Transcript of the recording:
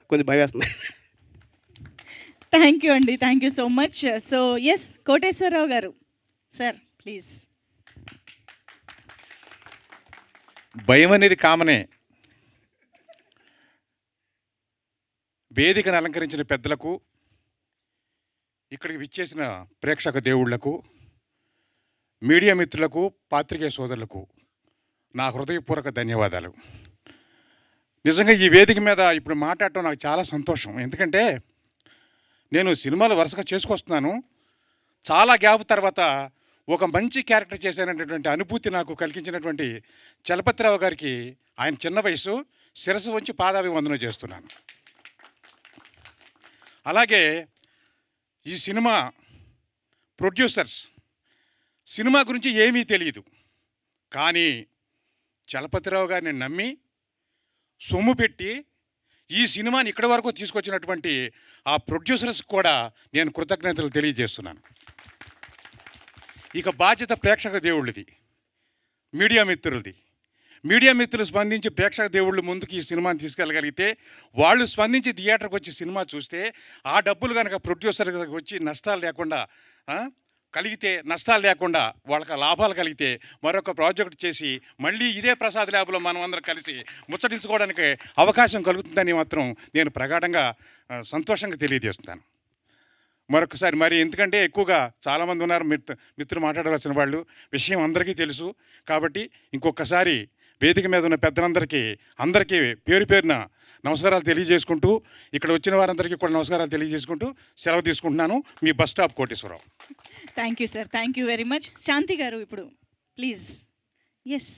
కొంచెం భయమేస్తుంది. Thank you అండి. Thank you so much. So yes, Koteswararao గారు సార్ ప్లీజ్. భయం అనేది కామనే. వేదికను అలంకరించిన పెద్దలకు, ఇక్కడికి విచ్చేసిన ప్రేక్షక దేవుళ్లకు, మీడియా మిత్రులకు, పాత్రికేయ సోదరులకు నా హృదయపూర్వక ధన్యవాదాలు. నిజంగా ఈ వేదిక మీద ఇప్పుడు మాట్లాడటం నాకు చాలా సంతోషం. ఎందుకంటే నేను సినిమాలు వరుసగా చేసుకొస్తున్నాను. చాలా గ్యాప్ తర్వాత ఒక మంచి క్యారెక్టర్ చేశాననేటువంటి అనుభూతి నాకు కలిగించినటువంటి చలపతిరావు గారికి, ఆయన చిన్న వయసు, శిరస్సు వంచి పాదాభివందనం చేస్తున్నాను. అలాగే ఈ సినిమా ప్రొడ్యూసర్స్ సినిమా గురించి ఏమీ తెలియదు, కానీ చలపతిరావు గారిని నమ్మి సొమ్ము పెట్టి ఈ సినిమాని ఇక్కడి వరకు తీసుకొచ్చినటువంటి ఆ ప్రొడ్యూసర్స్ కూడా నేను కృతజ్ఞతలు తెలియజేస్తున్నాను. ఇక బాధ్యత ప్రేక్షక దేవుళ్ళది, మీడియా మిత్రులది. మీడియా మిత్రులు స్పందించి ప్రేక్షక దేవుళ్ళు ముందుకు ఈ సినిమాని తీసుకెళ్ళగలిగితే, వాళ్ళు స్పందించి థియేటర్కి వచ్చి సినిమా చూస్తే, ఆ డబ్బులు కనుక ప్రొడ్యూసర్కి వచ్చి నష్టాలు లేకుండా కలిగితే, నష్టాలు లేకుండా వాళ్ళకి లాభాలు కలిగితే మరొక ప్రాజెక్ట్ చేసి మళ్ళీ ఇదే ప్రసాద్ ల్యాబ్లో మనం అందరం కలిసి ముచ్చటించుకోవడానికి అవకాశం కలుగుతుందని మాత్రం నేను ప్రగాఢంగా సంతోషంగా తెలియజేస్తున్నాను. మరొకసారి మరి ఎందుకంటే ఎక్కువగా చాలామంది ఉన్నారు మిత్రులు మాట్లాడవలసిన వాళ్ళు, విషయం అందరికీ తెలుసు కాబట్టి ఇంకొకసారి వేదిక మీద ఉన్న పెద్దలందరికీ పేరు పేరున నమస్కారాలు తెలియజేసుకుంటూ, ఇక్కడ వచ్చిన వారందరికీ కూడా నమస్కారాలు తెలియజేసుకుంటూ సెలవు తీసుకుంటున్నాను. మీ bus stop Koteswararao. Thank you sir, thank you very much. Shanti గారు ఇప్పుడు ప్లీజ్. ఎస్.